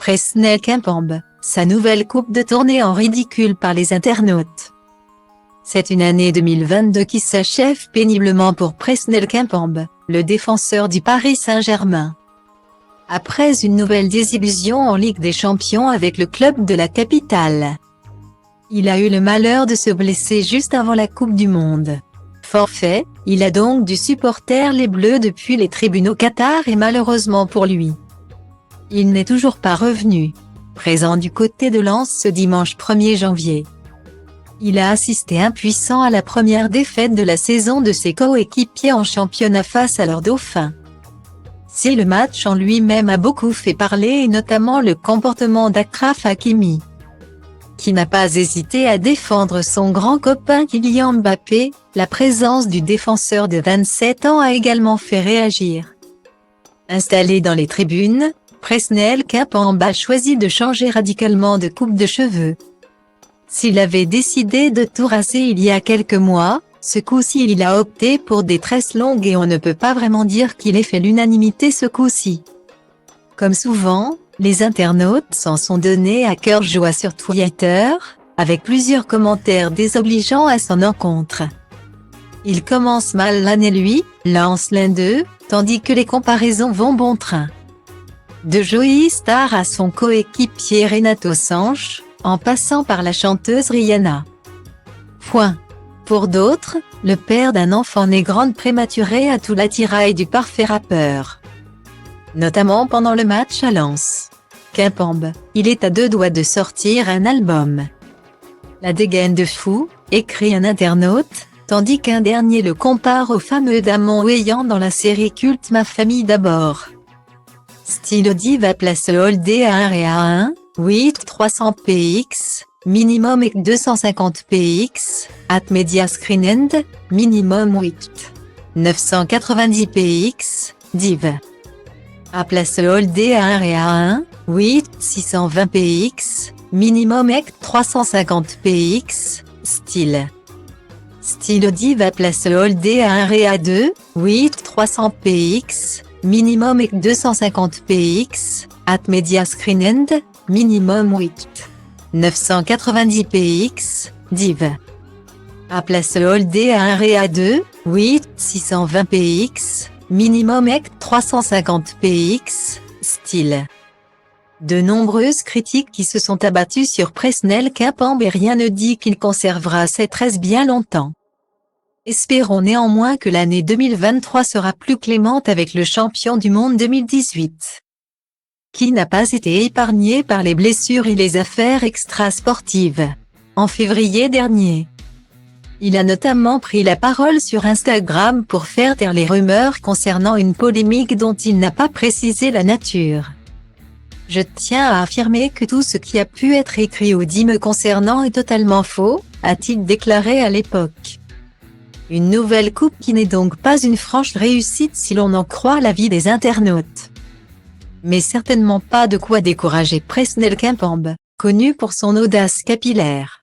Presnel Kimpembe, sa nouvelle coupe de tournée en ridicule par les internautes. C'est une année 2022 qui s'achève péniblement pour Presnel Kimpembe, le défenseur du Paris Saint-Germain. Après une nouvelle désillusion en Ligue des Champions avec le club de la capitale, il a eu le malheur de se blesser juste avant la Coupe du Monde. Forfait, il a donc dû supporter les Bleus depuis les tribunes au Qatar et malheureusement pour lui, il n'est toujours pas revenu. Présent du côté de Lens ce dimanche 1er janvier, il a assisté impuissant à la première défaite de la saison de ses coéquipiers en championnat face à leurs dauphins. Si le match en lui-même a beaucoup fait parler et notamment le comportement d'Achraf Hakimi, qui n'a pas hésité à défendre son grand copain Kylian Mbappé, la présence du défenseur de 27 ans a également fait réagir. Installé dans les tribunes, Presnel Kimpembe a choisi de changer radicalement de coupe de cheveux. S'il avait décidé de tout raser il y a quelques mois, ce coup-ci il a opté pour des tresses longues et on ne peut pas vraiment dire qu'il ait fait l'unanimité ce coup-ci. Comme souvent, les internautes s'en sont donnés à cœur joie sur Twitter, avec plusieurs commentaires désobligeants à son encontre. Il commence mal l'année lui, lance l'un d'eux, tandis que les comparaisons vont bon train. De Joey Star à son coéquipier Renato Sanches, en passant par la chanteuse Rihanna. Point. Pour d'autres, le père d'un enfant né grande prématuré a tout l'attirail du parfait rappeur. Notamment pendant le match à Lens. Kimpembe, il est à deux doigts de sortir un album. La dégaine de fou, écrit un internaute, tandis qu'un dernier le compare au fameux Damon Wayans dans la série culte Ma famille d'abord. Style Diva place holdé à 1 et à 1, 8 300 px, minimum et 250 px, at media screen end, minimum 8 990 px, div. À place holdé à 1 et à 1, 8 620 px, minimum et 350 px, style. Style Diva place holdé à 1 et à 2, 8 300 px, minimum et 250 px, at media screen end, minimum 8 990 px, div. À place holdé à 1 et à 2, 8 620 px, minimum et 350 px, style. De nombreuses critiques qui se sont abattues sur Presnel Kimpembe et rien ne dit qu'il conservera ses tresses bien longtemps. Espérons néanmoins que l'année 2023 sera plus clémente avec le champion du monde 2018, qui n'a pas été épargné par les blessures et les affaires extra-sportives. En février dernier, il a notamment pris la parole sur Instagram pour faire taire les rumeurs concernant une polémique dont il n'a pas précisé la nature. Je tiens à affirmer que tout ce qui a pu être écrit ou dit me concernant est totalement faux, a-t-il déclaré à l'époque. Une nouvelle coupe qui n'est donc pas une franche réussite si l'on en croit l'avis des internautes. Mais certainement pas de quoi décourager Presnel Kimpembe, connu pour son audace capillaire.